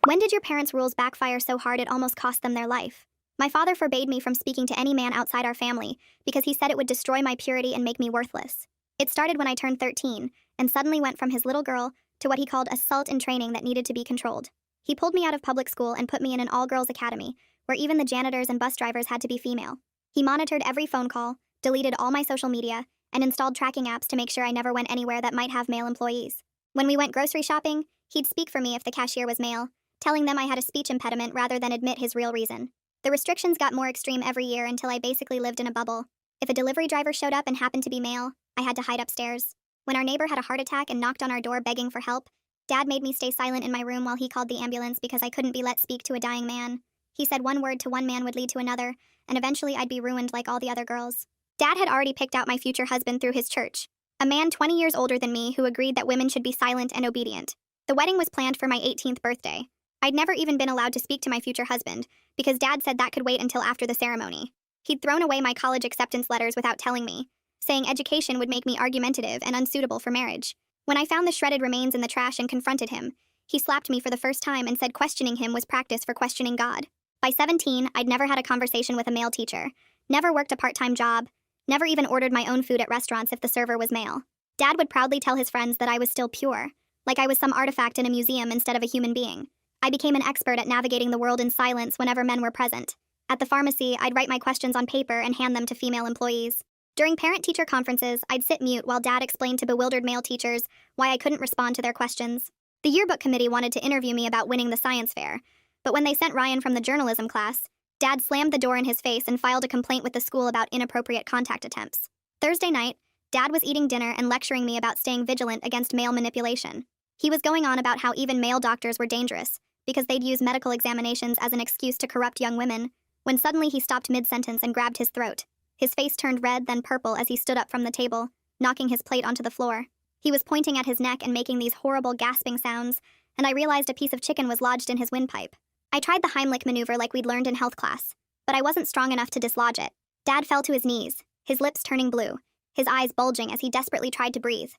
When did your parents' rules backfire so hard it almost cost them their life? My father forbade me from speaking to any man outside our family because he said it would destroy my purity and make me worthless. It started when I turned 13 and suddenly went from his little girl to what he called a salt in training that needed to be controlled. He pulled me out of public school and put me in an all-girls academy where even the janitors and bus drivers had to be female. He monitored every phone call, deleted all my social media, and installed tracking apps to make sure I never went anywhere that might have male employees. When we went grocery shopping, he'd speak for me if the cashier was male, telling them I had a speech impediment rather than admit his real reason. The restrictions got more extreme every year until I basically lived in a bubble. If a delivery driver showed up and happened to be male, I had to hide upstairs. When our neighbor had a heart attack and knocked on our door begging for help, Dad made me stay silent in my room while he called the ambulance because I couldn't be let speak to a dying man. He said one word to one man would lead to another, and eventually I'd be ruined like all the other girls. Dad had already picked out my future husband through his church, a man 20 years older than me who agreed that women should be silent and obedient. The wedding was planned for my 18th birthday. I'd never even been allowed to speak to my future husband because Dad said that could wait until after the ceremony. He'd thrown away my college acceptance letters without telling me, saying education would make me argumentative and unsuitable for marriage. When I found the shredded remains in the trash and confronted him, he slapped me for the first time and said questioning him was practice for questioning God. By 17, I'd never had a conversation with a male teacher, never worked a part-time job, never even ordered my own food at restaurants if the server was male. Dad would proudly tell his friends that I was still pure, like I was some artifact in a museum instead of a human being. I became an expert at navigating the world in silence whenever men were present. At the pharmacy, I'd write my questions on paper and hand them to female employees. During parent-teacher conferences, I'd sit mute while Dad explained to bewildered male teachers why I couldn't respond to their questions. The yearbook committee wanted to interview me about winning the science fair, but when they sent Ryan from the journalism class, Dad slammed the door in his face and filed a complaint with the school about inappropriate contact attempts. Thursday night, Dad was eating dinner and lecturing me about staying vigilant against male manipulation. He was going on about how even male doctors were dangerous because they'd use medical examinations as an excuse to corrupt young women, when suddenly he stopped mid-sentence and grabbed his throat. His face turned red, then purple as he stood up from the table, knocking his plate onto the floor. He was pointing at his neck and making these horrible gasping sounds, and I realized a piece of chicken was lodged in his windpipe. I tried the Heimlich maneuver like we'd learned in health class, but I wasn't strong enough to dislodge it. Dad fell to his knees, his lips turning blue, his eyes bulging as he desperately tried to breathe.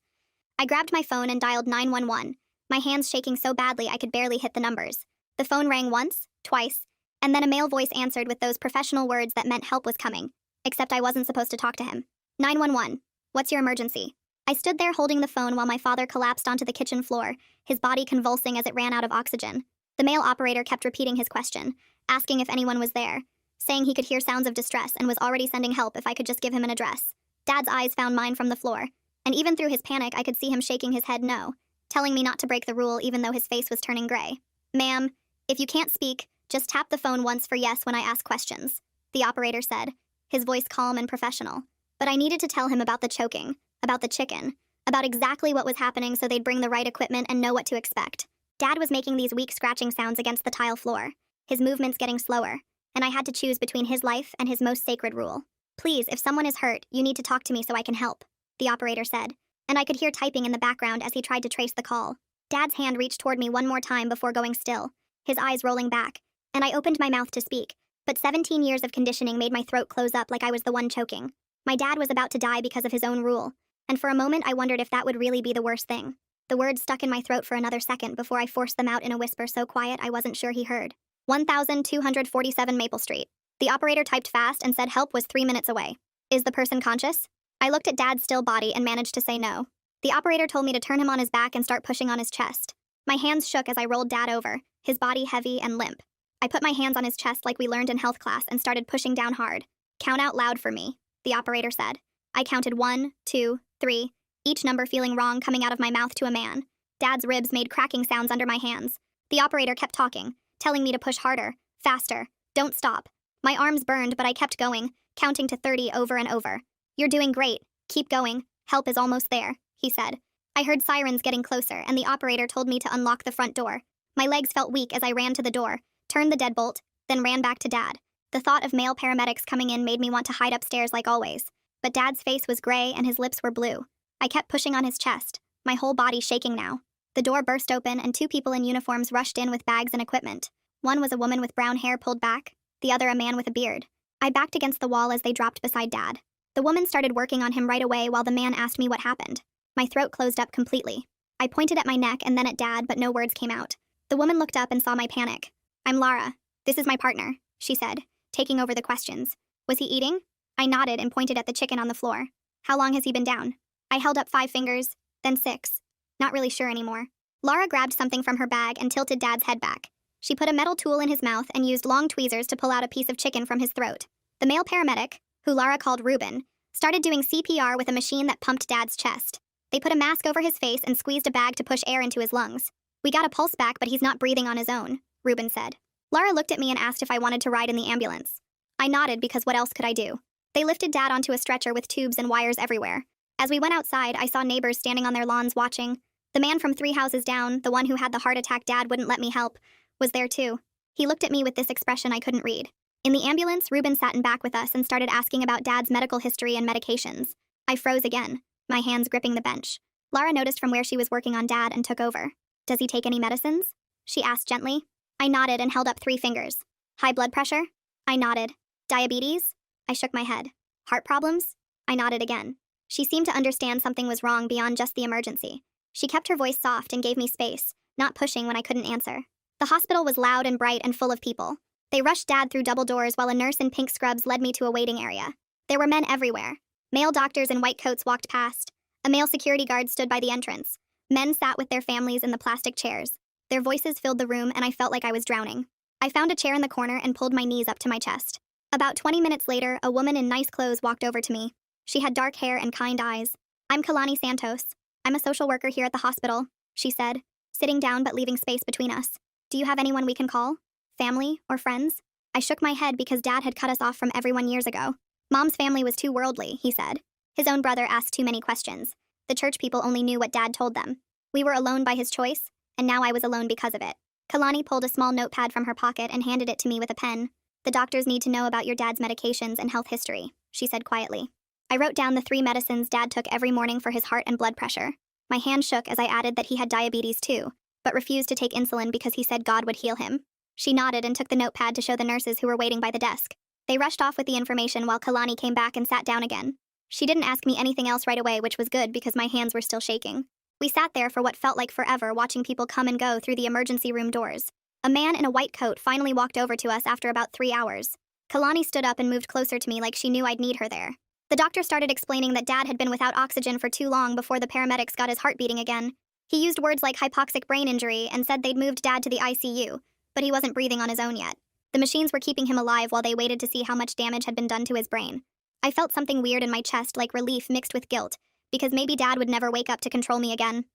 I grabbed my phone and dialed 911, my hands shaking so badly I could barely hit the numbers. The phone rang once, twice, and then a male voice answered with those professional words that meant help was coming, except I wasn't supposed to talk to him. 911, what's your emergency? I stood there holding the phone while my father collapsed onto the kitchen floor, his body convulsing as it ran out of oxygen. The male operator kept repeating his question, asking if anyone was there, saying he could hear sounds of distress and was already sending help if I could just give him an address. Dad's eyes found mine from the floor, and even through his panic I could see him shaking his head no, telling me not to break the rule even though his face was turning gray. Ma'am, if you can't speak, just tap the phone once for yes when I ask questions, the operator said, his voice calm and professional. But I needed to tell him about the choking, about the chicken, about exactly what was happening so they'd bring the right equipment and know what to expect. Dad was making these weak scratching sounds against the tile floor, his movements getting slower, and I had to choose between his life and his most sacred rule. Please, if someone is hurt, you need to talk to me so I can help, the operator said, and I could hear typing in the background as he tried to trace the call. Dad's hand reached toward me one more time before going still, his eyes rolling back, and I opened my mouth to speak, but 17 years of conditioning made my throat close up like I was the one choking. My dad was about to die because of his own rule, and for a moment I wondered if that would really be the worst thing. The words stuck in my throat for another second before I forced them out in a whisper so quiet I wasn't sure he heard. 1247 Maple Street. The operator typed fast and said help was 3 minutes away. Is the person conscious? I looked at Dad's still body and managed to say no. The operator told me to turn him on his back and start pushing on his chest. My hands shook as I rolled Dad over, his body heavy and limp. I put my hands on his chest like we learned in health class and started pushing down hard. Count out loud for me, the operator said. I counted 1, 2, 3, each number feeling wrong coming out of my mouth to a man. Dad's ribs made cracking sounds under my hands. The operator kept talking, telling me to push harder, faster, don't stop. My arms burned, but I kept going, counting to 30 over and over. You're doing great, keep going, help is almost there, he said. I heard sirens getting closer, and the operator told me to unlock the front door. My legs felt weak as I ran to the door, turned the deadbolt, then ran back to Dad. The thought of male paramedics coming in made me want to hide upstairs like always, but Dad's face was gray and his lips were blue. I kept pushing on his chest, my whole body shaking now. The door burst open and 2 people in uniforms rushed in with bags and equipment. One was a woman with brown hair pulled back, the other a man with a beard. I backed against the wall as they dropped beside Dad. The woman started working on him right away while the man asked me what happened. My throat closed up completely. I pointed at my neck and then at Dad, but no words came out. The woman looked up and saw my panic. I'm Lara. This is my partner, she said, taking over the questions. Was he eating? I nodded and pointed at the chicken on the floor. How long has he been down? I held up 5 fingers, then 6. Not really sure anymore. Lara grabbed something from her bag and tilted Dad's head back. She put a metal tool in his mouth and used long tweezers to pull out a piece of chicken from his throat. The male paramedic, who Lara called Ruben, started doing CPR with a machine that pumped Dad's chest. They put a mask over his face and squeezed a bag to push air into his lungs. We got a pulse back, but he's not breathing on his own, Ruben said. Lara looked at me and asked if I wanted to ride in the ambulance. I nodded because what else could I do? They lifted Dad onto a stretcher with tubes and wires everywhere. As we went outside, I saw neighbors standing on their lawns watching. The man from 3 houses down, the one who had the heart attack Dad wouldn't let me help, was there too. He looked at me with this expression I couldn't read. In the ambulance, Ruben sat in back with us and started asking about Dad's medical history and medications. I froze again, my hands gripping the bench. Lara noticed from where she was working on Dad and took over. Does he take any medicines? She asked gently. I nodded and held up 3 fingers. High blood pressure? I nodded. Diabetes? I shook my head. Heart problems? I nodded again. She seemed to understand something was wrong beyond just the emergency. She kept her voice soft and gave me space, not pushing when I couldn't answer. The hospital was loud and bright and full of people. They rushed Dad through double doors while a nurse in pink scrubs led me to a waiting area. There were men everywhere. Male doctors in white coats walked past. A male security guard stood by the entrance. Men sat with their families in the plastic chairs. Their voices filled the room and I felt like I was drowning. I found a chair in the corner and pulled my knees up to my chest. About 20 minutes later, a woman in nice clothes walked over to me. She had dark hair and kind eyes. I'm Kalani Santos. I'm a social worker here at the hospital, she said, sitting down but leaving space between us. Do you have anyone we can call? Family or friends? I shook my head because Dad had cut us off from everyone years ago. Mom's family was too worldly, he said. His own brother asked too many questions. The church people only knew what Dad told them. We were alone by his choice, and now I was alone because of it. Kalani pulled a small notepad from her pocket and handed it to me with a pen. The doctors need to know about your dad's medications and health history, she said quietly. I wrote down the 3 medicines Dad took every morning for his heart and blood pressure. My hand shook as I added that he had diabetes too, but refused to take insulin because he said God would heal him. She nodded and took the notepad to show the nurses who were waiting by the desk. They rushed off with the information while Kalani came back and sat down again. She didn't ask me anything else right away, which was good because my hands were still shaking. We sat there for what felt like forever, watching people come and go through the emergency room doors. A man in a white coat finally walked over to us after about 3 hours. Kalani stood up and moved closer to me like she knew I'd need her there. The doctor started explaining that Dad had been without oxygen for too long before the paramedics got his heart beating again. He used words like hypoxic brain injury and said they'd moved Dad to the ICU, but he wasn't breathing on his own yet. The machines were keeping him alive while they waited to see how much damage had been done to his brain. I felt something weird in my chest, like relief mixed with guilt, because maybe Dad would never wake up to control me again.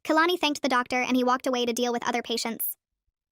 Kalani thanked the doctor and he walked away to deal with other patients.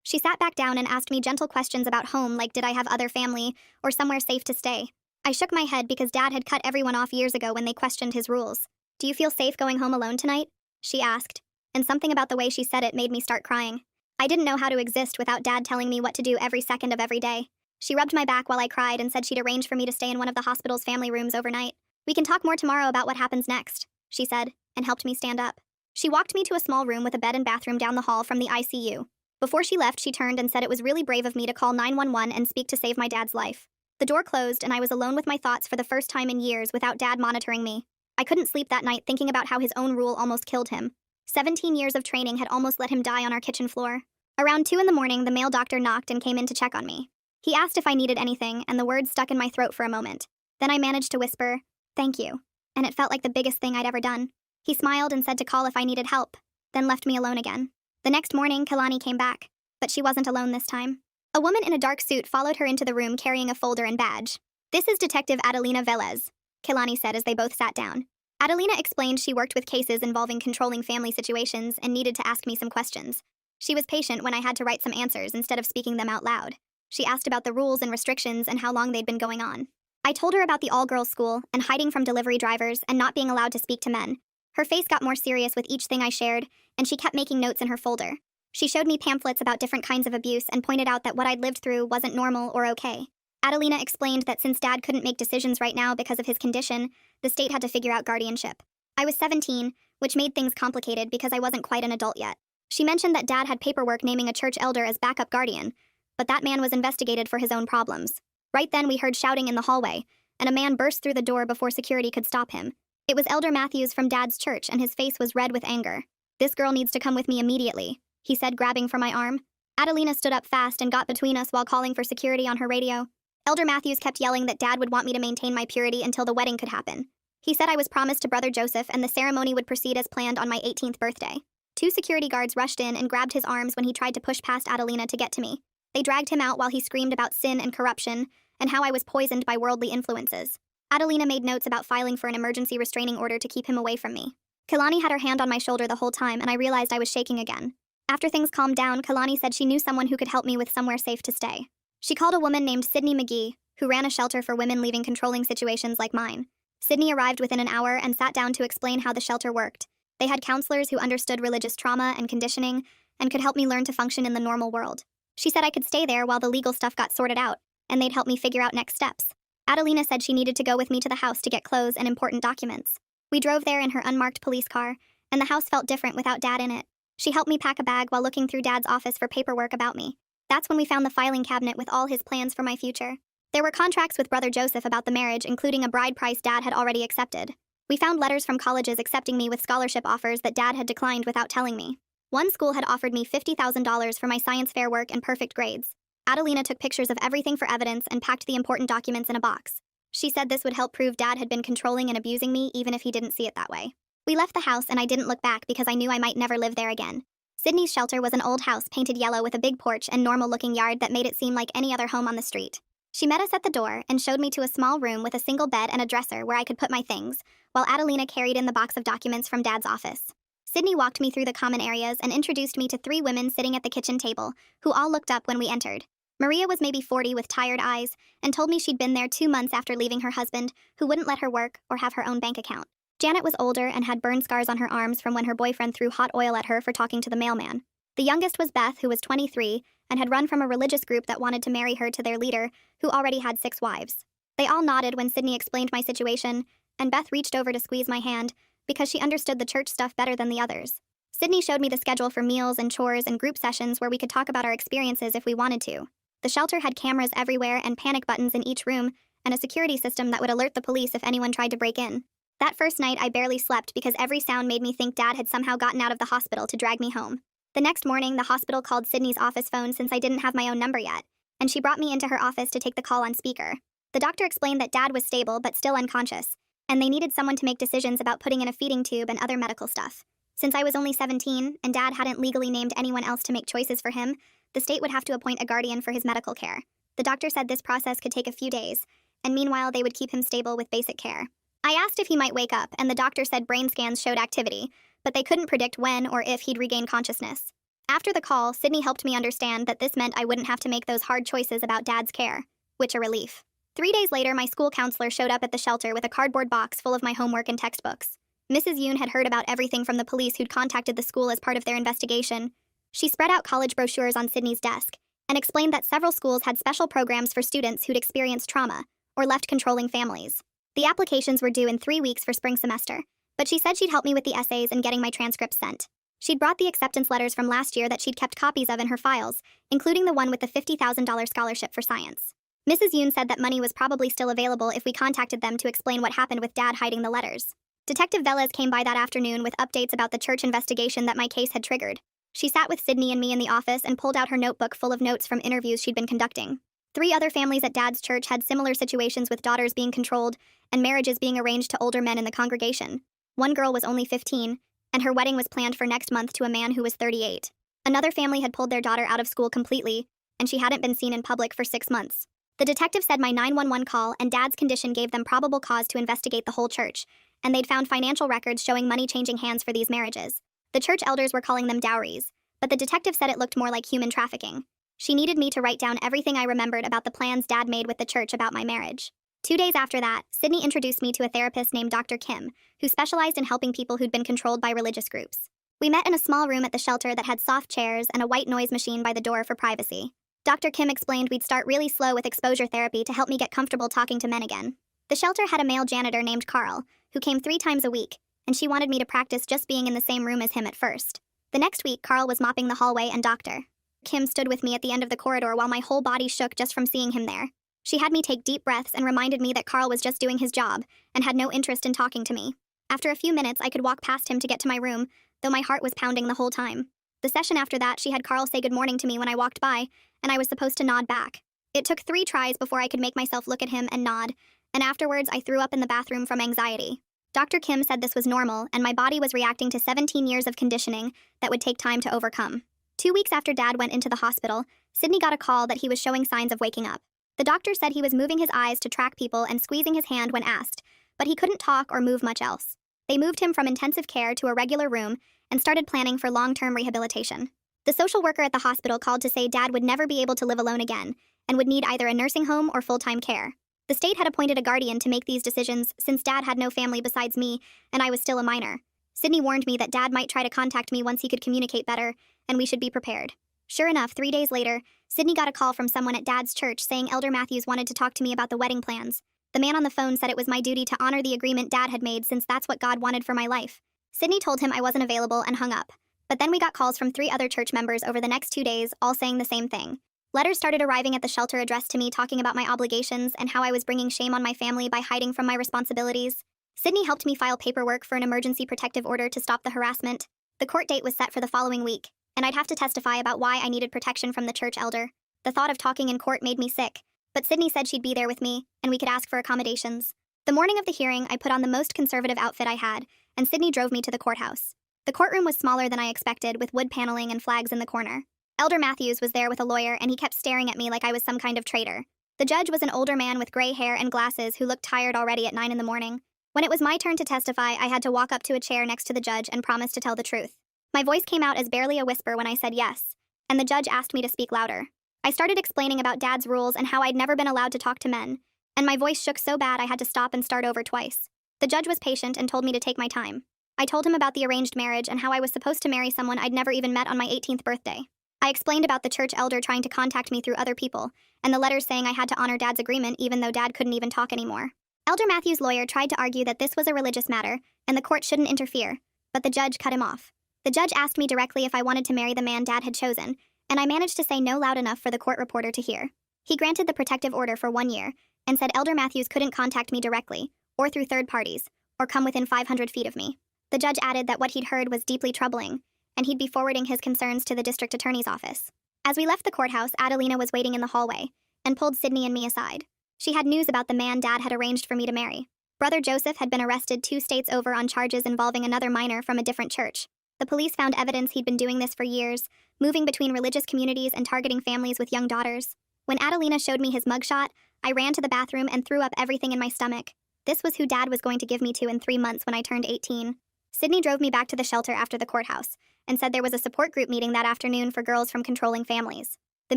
She sat back down and asked me gentle questions about home, like did I have other family or somewhere safe to stay. I shook my head because Dad had cut everyone off years ago when they questioned his rules. Do you feel safe going home alone tonight? She asked, and something about the way she said it made me start crying. I didn't know how to exist without Dad telling me what to do every second of every day. She rubbed my back while I cried and said she'd arrange for me to stay in one of the hospital's family rooms overnight. We can talk more tomorrow about what happens next, she said, and helped me stand up. She walked me to a small room with a bed and bathroom down the hall from the ICU. Before she left, she turned and said it was really brave of me to call 911 and speak to save my dad's life. The door closed and I was alone with my thoughts for the first time in years without Dad monitoring me. I couldn't sleep that night thinking about how his own rule almost killed him. 17 years of training had almost let him die on our kitchen floor. Around 2 in the morning, the male doctor knocked and came in to check on me. He asked if I needed anything, and the words stuck in my throat for a moment. Then I managed to whisper, "Thank you," and it felt like the biggest thing I'd ever done. He smiled and said to call if I needed help, then left me alone again. The next morning, Kalani came back, but she wasn't alone this time. A woman in a dark suit followed her into the room carrying a folder and badge. "This is Detective Adelina Velez," Kalani said as they both sat down. Adelina explained she worked with cases involving controlling family situations and needed to ask me some questions. She was patient when I had to write some answers instead of speaking them out loud. She asked about the rules and restrictions and how long they'd been going on. I told her about the all-girls school and hiding from delivery drivers and not being allowed to speak to men. Her face got more serious with each thing I shared, and she kept making notes in her folder. She showed me pamphlets about different kinds of abuse and pointed out that what I'd lived through wasn't normal or okay. Adelina explained that since Dad couldn't make decisions right now because of his condition, the state had to figure out guardianship. I was 17, which made things complicated because I wasn't quite an adult yet. She mentioned that Dad had paperwork naming a church elder as backup guardian, but that man was investigated for his own problems. Right then we heard shouting in the hallway, and a man burst through the door before security could stop him. It was Elder Matthews from Dad's church, and his face was red with anger. "This girl needs to come with me immediately," he said, grabbing for my arm. Adelina stood up fast and got between us while calling for security on her radio. Elder Matthews kept yelling that Dad would want me to maintain my purity until the wedding could happen. He said I was promised to Brother Joseph and the ceremony would proceed as planned on my 18th birthday. 2 security guards rushed in and grabbed his arms when he tried to push past Adelina to get to me. They dragged him out while he screamed about sin and corruption and how I was poisoned by worldly influences. Adelina made notes about filing for an emergency restraining order to keep him away from me. Kalani had her hand on my shoulder the whole time, and I realized I was shaking again. After things calmed down, Kalani said she knew someone who could help me with somewhere safe to stay. She called a woman named Sydney McGee, who ran a shelter for women leaving controlling situations like mine. Sydney arrived within an hour and sat down to explain how the shelter worked. They had counselors who understood religious trauma and conditioning and could help me learn to function in the normal world. She said I could stay there while the legal stuff got sorted out, and they'd help me figure out next steps. Adelina said she needed to go with me to the house to get clothes and important documents. We drove there in her unmarked police car, and the house felt different without Dad in it. She helped me pack a bag while looking through Dad's office for paperwork about me. That's when we found the filing cabinet with all his plans for my future. There were contracts with Brother Joseph about the marriage, including a bride price Dad had already accepted. We found letters from colleges accepting me with scholarship offers that Dad had declined without telling me. One school had offered me $50,000 for my science fair work and perfect grades. Adelina took pictures of everything for evidence and packed the important documents in a box. She said this would help prove Dad had been controlling and abusing me even if he didn't see it that way. We left the house and I didn't look back because I knew I might never live there again. Sydney's shelter was an old house painted yellow with a big porch and normal-looking yard that made it seem like any other home on the street. She met us at the door and showed me to a small room with a single bed and a dresser where I could put my things, while Adelina carried in the box of documents from Dad's office. Sydney walked me through the common areas and introduced me to 3 women sitting at the kitchen table, who all looked up when we entered. Maria was maybe 40 with tired eyes and told me she'd been there 2 months after leaving her husband, who wouldn't let her work or have her own bank account. Janet was older and had burn scars on her arms from when her boyfriend threw hot oil at her for talking to the mailman. The youngest was Beth, who was 23, and had run from a religious group that wanted to marry her to their leader, who already had 6 wives. They all nodded when Sydney explained my situation, and Beth reached over to squeeze my hand because she understood the church stuff better than the others. Sydney showed me the schedule for meals and chores and group sessions where we could talk about our experiences if we wanted to. The shelter had cameras everywhere and panic buttons in each room, and a security system that would alert the police if anyone tried to break in. That first night, I barely slept because every sound made me think Dad had somehow gotten out of the hospital to drag me home. The next morning, the hospital called Sydney's office phone since I didn't have my own number yet, and she brought me into her office to take the call on speaker. The doctor explained that Dad was stable but still unconscious, and they needed someone to make decisions about putting in a feeding tube and other medical stuff. Since I was only 17 and Dad hadn't legally named anyone else to make choices for him, the state would have to appoint a guardian for his medical care. The doctor said this process could take a few days, and meanwhile they would keep him stable with basic care. I asked if he might wake up, and the doctor said brain scans showed activity, but they couldn't predict when or if he'd regain consciousness. After the call, Sydney helped me understand that this meant I wouldn't have to make those hard choices about Dad's care, which a relief. 3 days later, my school counselor showed up at the shelter with a cardboard box full of my homework and textbooks. Mrs. Yoon had heard about everything from the police who'd contacted the school as part of their investigation. She spread out college brochures on Sydney's desk and explained that several schools had special programs for students who'd experienced trauma or left controlling families. The applications were due in 3 weeks for spring semester, but she said she'd help me with the essays and getting my transcripts sent. She'd brought the acceptance letters from last year that she'd kept copies of in her files, including the one with the $50,000 scholarship for science. Mrs. Yoon said that money was probably still available if we contacted them to explain what happened with Dad hiding the letters. Detective Velez came by that afternoon with updates about the church investigation that my case had triggered. She sat with Sydney and me in the office and pulled out her notebook full of notes from interviews she'd been conducting. 3 other families at Dad's church had similar situations with daughters being controlled and marriages being arranged to older men in the congregation. One girl was only 15, and her wedding was planned for next month to a man who was 38. Another family had pulled their daughter out of school completely, and she hadn't been seen in public for 6 months. The detective said my 911 call and Dad's condition gave them probable cause to investigate the whole church, and they'd found financial records showing money changing hands for these marriages. The church elders were calling them dowries, but the detective said it looked more like human trafficking. She needed me to write down everything I remembered about the plans Dad made with the church about my marriage. 2 days after that, Sydney introduced me to a therapist named Dr. Kim, who specialized in helping people who'd been controlled by religious groups. We met in a small room at the shelter that had soft chairs and a white noise machine by the door for privacy. Dr. Kim explained we'd start really slow with exposure therapy to help me get comfortable talking to men again. The shelter had a male janitor named Carl, who came 3 times a week, and she wanted me to practice just being in the same room as him at first. The next week, Carl was mopping the hallway and Dr. Kim stood with me at the end of the corridor while my whole body shook just from seeing him there. She had me take deep breaths and reminded me that Carl was just doing his job and had no interest in talking to me. After a few minutes, I could walk past him to get to my room, though my heart was pounding the whole time. The session after that, she had Carl say good morning to me when I walked by, and I was supposed to nod back. It took 3 tries before I could make myself look at him and nod, and afterwards I threw up in the bathroom from anxiety. Dr. Kim said this was normal, and my body was reacting to 17 years of conditioning that would take time to overcome. 2 weeks after Dad went into the hospital, Sydney got a call that he was showing signs of waking up. The doctor said he was moving his eyes to track people and squeezing his hand when asked, but he couldn't talk or move much else. They moved him from intensive care to a regular room and started planning for long-term rehabilitation. The social worker at the hospital called to say Dad would never be able to live alone again and would need either a nursing home or full-time care. The state had appointed a guardian to make these decisions since Dad had no family besides me and I was still a minor. Sydney warned me that Dad might try to contact me once he could communicate better, and we should be prepared. Sure enough, 3 days later, Sydney got a call from someone at Dad's church saying Elder Matthews wanted to talk to me about the wedding plans. The man on the phone said it was my duty to honor the agreement Dad had made since that's what God wanted for my life. Sydney told him I wasn't available and hung up. But then we got calls from 3 other church members over the next 2 days, all saying the same thing. Letters started arriving at the shelter addressed to me talking about my obligations and how I was bringing shame on my family by hiding from my responsibilities. Sydney helped me file paperwork for an emergency protective order to stop the harassment. The court date was set for the following week, and I'd have to testify about why I needed protection from the church elder. The thought of talking in court made me sick, but Sydney said she'd be there with me, and we could ask for accommodations. The morning of the hearing, I put on the most conservative outfit I had, and Sydney drove me to the courthouse. The courtroom was smaller than I expected, with wood paneling and flags in the corner. Elder Matthews was there with a lawyer, and he kept staring at me like I was some kind of traitor. The judge was an older man with gray hair and glasses who looked tired already at 9 in the morning. When it was my turn to testify, I had to walk up to a chair next to the judge and promise to tell the truth. My voice came out as barely a whisper when I said yes, and the judge asked me to speak louder. I started explaining about Dad's rules and how I'd never been allowed to talk to men, and my voice shook so bad I had to stop and start over twice. The judge was patient and told me to take my time. I told him about the arranged marriage and how I was supposed to marry someone I'd never even met on my 18th birthday. I explained about the church elder trying to contact me through other people, and the letters saying I had to honor Dad's agreement even though Dad couldn't even talk anymore. Elder Matthews' lawyer tried to argue that this was a religious matter, and the court shouldn't interfere, but the judge cut him off. The judge asked me directly if I wanted to marry the man Dad had chosen, and I managed to say no loud enough for the court reporter to hear. He granted the protective order for 1 year, and said Elder Matthews couldn't contact me directly, or through third parties, or come within 500 feet of me. The judge added that what he'd heard was deeply troubling, and he'd be forwarding his concerns to the district attorney's office. As we left the courthouse, Adelina was waiting in the hallway, and pulled Sydney and me aside. She had news about the man Dad had arranged for me to marry. Brother Joseph had been arrested 2 states over on charges involving another minor from a different church. The police found evidence he'd been doing this for years, moving between religious communities and targeting families with young daughters. When Adelina showed me his mugshot, I ran to the bathroom and threw up everything in my stomach. This was who Dad was going to give me to in 3 months when I turned 18. Sydney drove me back to the shelter after the courthouse, and said there was a support group meeting that afternoon for girls from controlling families. The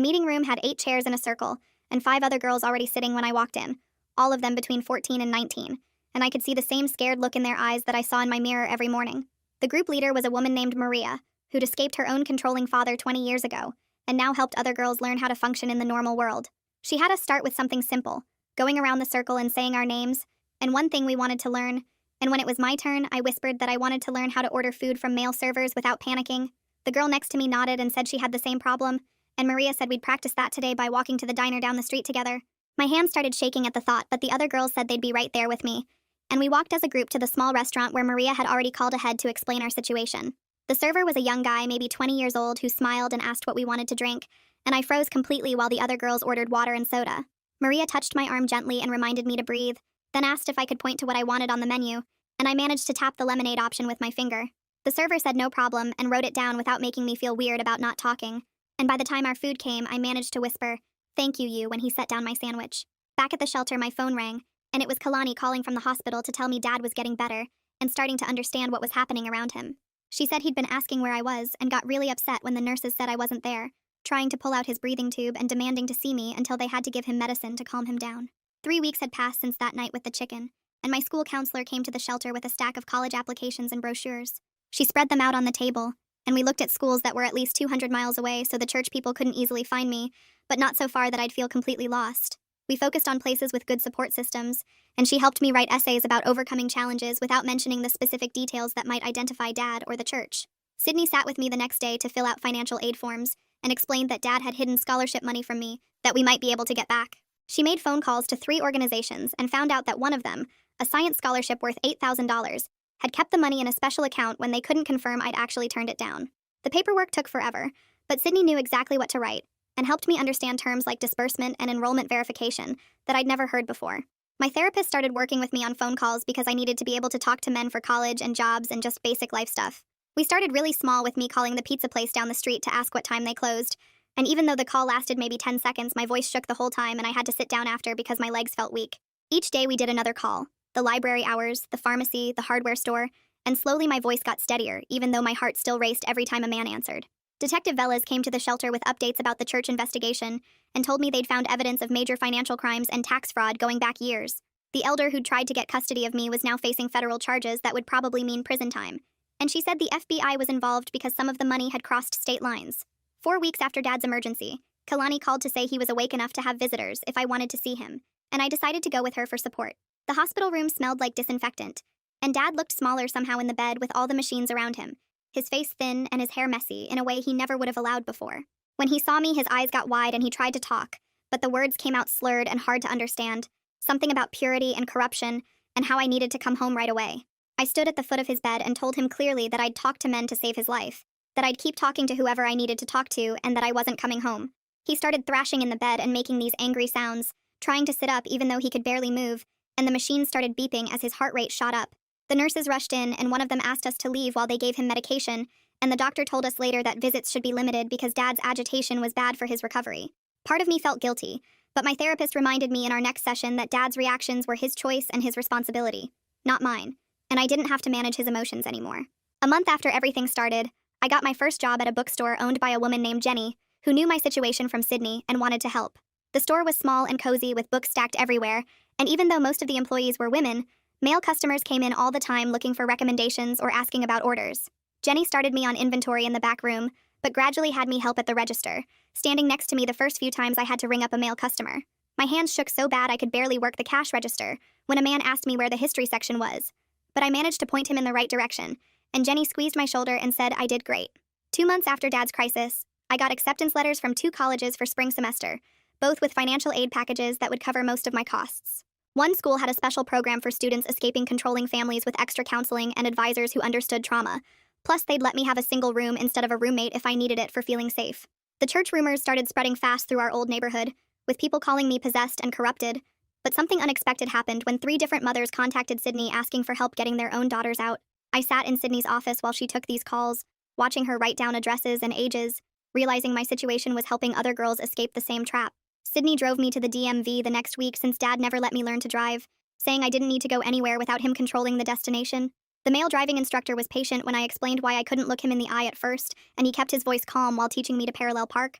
meeting room had 8 chairs in a circle, and 5 other girls already sitting when I walked in, all of them between 14 and 19, and I could see the same scared look in their eyes that I saw in my mirror every morning. The group leader was a woman named Maria, who'd escaped her own controlling father 20 years ago, and now helped other girls learn how to function in the normal world. She had us start with something simple, going around the circle and saying our names, and one thing we wanted to learn, and when it was my turn, I whispered that I wanted to learn how to order food from male servers without panicking. The girl next to me nodded and said she had the same problem, and Maria said we'd practice that today by walking to the diner down the street together. My hands started shaking at the thought, but the other girls said they'd be right there with me, and we walked as a group to the small restaurant where Maria had already called ahead to explain our situation. The server was a young guy, maybe 20 years old, who smiled and asked what we wanted to drink, and I froze completely while the other girls ordered water and soda. Maria touched my arm gently and reminded me to breathe, then asked if I could point to what I wanted on the menu, and I managed to tap the lemonade option with my finger. The server said no problem and wrote it down without making me feel weird about not talking, and by the time our food came, I managed to whisper, "Thank you," when he set down my sandwich. Back at the shelter, my phone rang, and it was Kalani calling from the hospital to tell me Dad was getting better and starting to understand what was happening around him. She said he'd been asking where I was and got really upset when the nurses said I wasn't there, trying to pull out his breathing tube and demanding to see me until they had to give him medicine to calm him down. 3 weeks had passed since that night with the chicken, and my school counselor came to the shelter with a stack of college applications and brochures. She spread them out on the table, and we looked at schools that were at least 200 miles away so the church people couldn't easily find me, but not so far that I'd feel completely lost. We focused on places with good support systems, and she helped me write essays about overcoming challenges without mentioning the specific details that might identify Dad or the church. Sydney sat with me the next day to fill out financial aid forms and explained that Dad had hidden scholarship money from me that we might be able to get back. She made phone calls to 3 organizations and found out that one of them, a science scholarship worth $8,000, had kept the money in a special account when they couldn't confirm I'd actually turned it down. The paperwork took forever, but Sydney knew exactly what to write and helped me understand terms like disbursement and enrollment verification that I'd never heard before. My therapist started working with me on phone calls because I needed to be able to talk to men for college and jobs and just basic life stuff. We started really small with me calling the pizza place down the street to ask what time they closed, and even though the call lasted maybe 10 seconds, my voice shook the whole time and I had to sit down after because my legs felt weak. Each day we did another call: the library hours, the pharmacy, the hardware store, and slowly my voice got steadier, even though my heart still raced every time a man answered. Detective Velez came to the shelter with updates about the church investigation and told me they'd found evidence of major financial crimes and tax fraud going back years. The elder who'd tried to get custody of me was now facing federal charges that would probably mean prison time. And she said the FBI was involved because some of the money had crossed state lines. 4 weeks after Dad's emergency, Kalani called to say he was awake enough to have visitors if I wanted to see him, and I decided to go with her for support. The hospital room smelled like disinfectant, and Dad looked smaller somehow in the bed with all the machines around him, his face thin and his hair messy in a way he never would have allowed before. When he saw me, his eyes got wide and he tried to talk, but the words came out slurred and hard to understand, something about purity and corruption and how I needed to come home right away. I stood at the foot of his bed and told him clearly that I'd talk to men to save his life, that I'd keep talking to whoever I needed to talk to, and that I wasn't coming home. He started thrashing in the bed and making these angry sounds, trying to sit up even though he could barely move, and the machine started beeping as his heart rate shot up. The nurses rushed in, and one of them asked us to leave while they gave him medication, and the doctor told us later that visits should be limited because Dad's agitation was bad for his recovery. Part of me felt guilty, but my therapist reminded me in our next session that Dad's reactions were his choice and his responsibility, not mine, and I didn't have to manage his emotions anymore. A month after everything started, I got my first job at a bookstore owned by a woman named Jenny, who knew my situation from Sydney and wanted to help. The store was small and cozy with books stacked everywhere, and even though most of the employees were women, male customers came in all the time looking for recommendations or asking about orders. Jenny started me on inventory in the back room, but gradually had me help at the register, standing next to me the first few times I had to ring up a male customer. My hands shook so bad I could barely work the cash register when a man asked me where the history section was, but I managed to point him in the right direction, and Jenny squeezed my shoulder and said I did great. 2 months after Dad's crisis, I got acceptance letters from 2 colleges for spring semester, both with financial aid packages that would cover most of my costs. One school had a special program for students escaping controlling families with extra counseling and advisors who understood trauma. Plus, they'd let me have a single room instead of a roommate if I needed it for feeling safe. The church rumors started spreading fast through our old neighborhood, with people calling me possessed and corrupted. But something unexpected happened when 3 different mothers contacted Sydney asking for help getting their own daughters out. I sat in Sydney's office while she took these calls, watching her write down addresses and ages, realizing my situation was helping other girls escape the same trap. Sydney drove me to the DMV the next week since Dad never let me learn to drive, saying I didn't need to go anywhere without him controlling the destination. The male driving instructor was patient when I explained why I couldn't look him in the eye at first, and he kept his voice calm while teaching me to parallel park.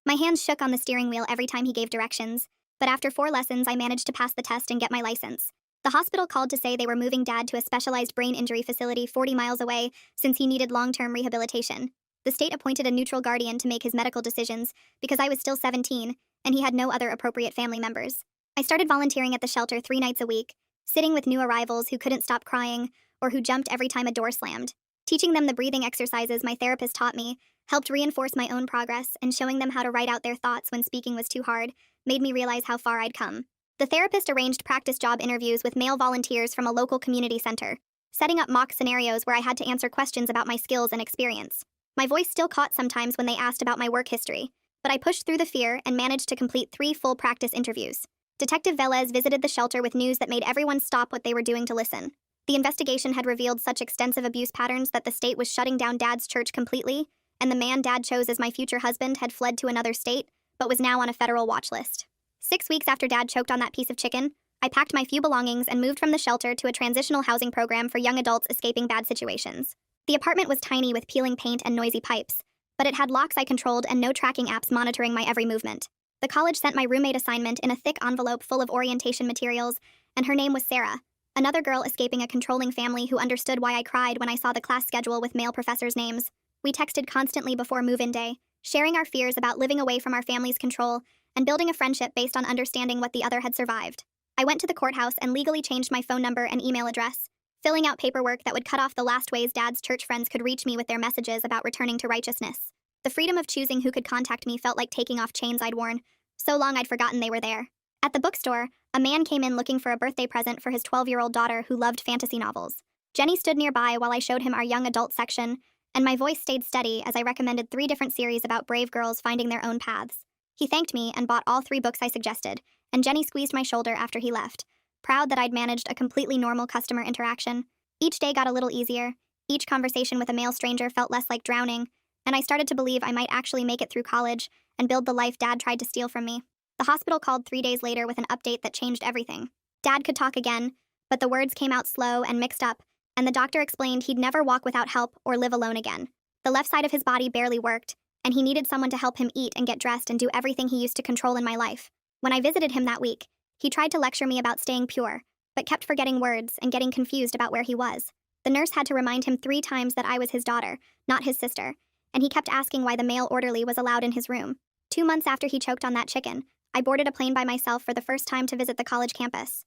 My hands shook on the steering wheel every time he gave directions, but after 4 lessons I managed to pass the test and get my license. The hospital called to say they were moving Dad to a specialized brain injury facility 40 miles away since he needed long-term rehabilitation. The state appointed a neutral guardian to make his medical decisions because I was still 17, and he had no other appropriate family members. I started volunteering at the shelter 3 nights a week, sitting with new arrivals who couldn't stop crying or who jumped every time a door slammed. Teaching them the breathing exercises my therapist taught me helped reinforce my own progress, and showing them how to write out their thoughts when speaking was too hard made me realize how far I'd come. The therapist arranged practice job interviews with male volunteers from a local community center, setting up mock scenarios where I had to answer questions about my skills and experience. My voice still caught sometimes when they asked about my work history, but I pushed through the fear and managed to complete 3 full practice interviews. Detective Velez visited the shelter with news that made everyone stop what they were doing to listen. The investigation had revealed such extensive abuse patterns that the state was shutting down Dad's church completely, and the man Dad chose as my future husband had fled to another state, but was now on a federal watch list. 6 weeks after Dad choked on that piece of chicken, I packed my few belongings and moved from the shelter to a transitional housing program for young adults escaping bad situations. The apartment was tiny with peeling paint and noisy pipes, but it had locks I controlled and no tracking apps monitoring my every movement. The college sent my roommate assignment in a thick envelope full of orientation materials, and her name was Sarah, another girl escaping a controlling family who understood why I cried when I saw the class schedule with male professors' names. We texted constantly before move-in day, sharing our fears about living away from our family's control and building a friendship based on understanding what the other had survived. I went to the courthouse and legally changed my phone number and email address, filling out paperwork that would cut off the last ways Dad's church friends could reach me with their messages about returning to righteousness. The freedom of choosing who could contact me felt like taking off chains I'd worn so long I'd forgotten they were there. At the bookstore, a man came in looking for a birthday present for his 12-year-old daughter who loved fantasy novels. Jenny stood nearby while I showed him our young adult section, and my voice stayed steady as I recommended 3 different series about brave girls finding their own paths. He thanked me and bought all 3 books I suggested, and Jenny squeezed my shoulder after he left, proud that I'd managed a completely normal customer interaction. Each day got a little easier. Each conversation with a male stranger felt less like drowning, and I started to believe I might actually make it through college and build the life Dad tried to steal from me. The hospital called 3 days later with an update that changed everything. Dad could talk again, but the words came out slow and mixed up, and the doctor explained he'd never walk without help or live alone again. The left side of his body barely worked, and he needed someone to help him eat and get dressed and do everything he used to control in my life. When I visited him that week, he tried to lecture me about staying pure, but kept forgetting words and getting confused about where he was. The nurse had to remind him 3 times that I was his daughter, not his sister, and he kept asking why the male orderly was allowed in his room. 2 months after he choked on that chicken, I boarded a plane by myself for the first time to visit the college campus.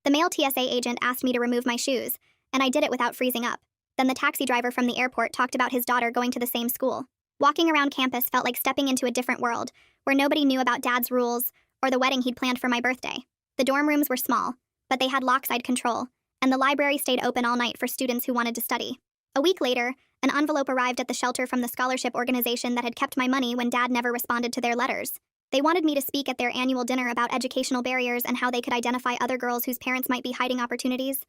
The male TSA agent asked me to remove my shoes, and I did it without freezing up. Then the taxi driver from the airport talked about his daughter going to the same school. Walking around campus felt like stepping into a different world, where nobody knew about Dad's rules or the wedding he'd planned for my birthday. The dorm rooms were small, but they had lock side control, and the library stayed open all night for students who wanted to study. A week later, an envelope arrived at the shelter from the scholarship organization that had kept my money when Dad never responded to their letters. They wanted me to speak at their annual dinner about educational barriers and how they could identify other girls whose parents might be hiding opportunities.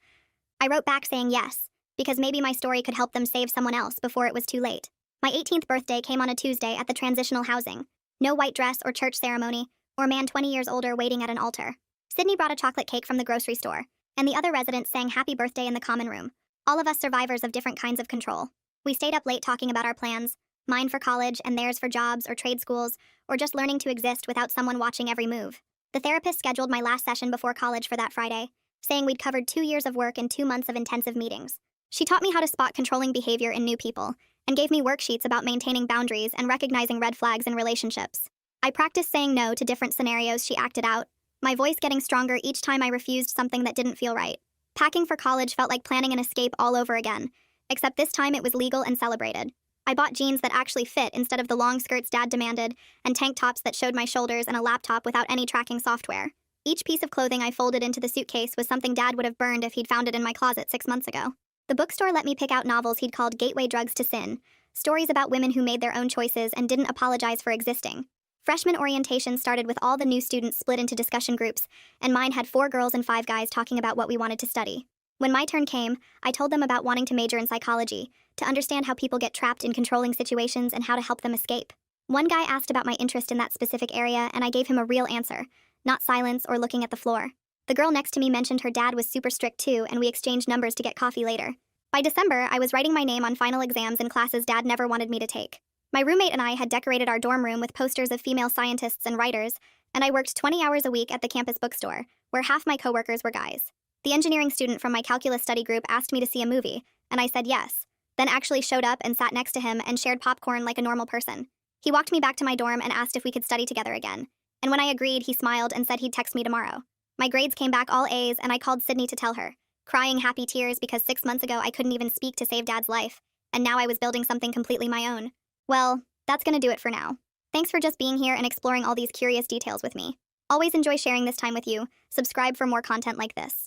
I wrote back saying yes, because maybe my story could help them save someone else before it was too late. My 18th birthday came on a Tuesday at the transitional housing. No white dress or church ceremony, or man 20 years older waiting at an altar. Sydney brought a chocolate cake from the grocery store, and the other residents sang happy birthday in the common room, all of us survivors of different kinds of control. We stayed up late talking about our plans, mine for college and theirs for jobs or trade schools, or just learning to exist without someone watching every move. The therapist scheduled my last session before college for that Friday, saying we'd covered 2 years of work and 2 months of intensive meetings. She taught me how to spot controlling behavior in new people, and gave me worksheets about maintaining boundaries and recognizing red flags in relationships. I practiced saying no to different scenarios she acted out, my voice getting stronger each time I refused something that didn't feel right. Packing for college felt like planning an escape all over again, except this time it was legal and celebrated. I bought jeans that actually fit instead of the long skirts Dad demanded, and tank tops that showed my shoulders and a laptop without any tracking software. Each piece of clothing I folded into the suitcase was something Dad would have burned if he'd found it in my closet 6 months ago. The bookstore let me pick out novels he'd called gateway drugs to sin, stories about women who made their own choices and didn't apologize for existing. Freshman orientation started with all the new students split into discussion groups, and mine had 4 girls and 5 guys talking about what we wanted to study. When my turn came, I told them about wanting to major in psychology, to understand how people get trapped in controlling situations and how to help them escape. One guy asked about my interest in that specific area, and I gave him a real answer, not silence or looking at the floor. The girl next to me mentioned her dad was super strict too, and we exchanged numbers to get coffee later. By December, I was writing my name on final exams in classes Dad never wanted me to take. My roommate and I had decorated our dorm room with posters of female scientists and writers, and I worked 20 hours a week at the campus bookstore, where half my coworkers were guys. The engineering student from my calculus study group asked me to see a movie, and I said yes, then actually showed up and sat next to him and shared popcorn like a normal person. He walked me back to my dorm and asked if we could study together again, and when I agreed, he smiled and said he'd text me tomorrow. My grades came back all A's, and I called Sydney to tell her, crying happy tears because 6 months ago I couldn't even speak to save Dad's life, and now I was building something completely my own. Well, that's gonna do it for now. Thanks for just being here and exploring all these curious details with me. Always enjoy sharing this time with you. Subscribe for more content like this.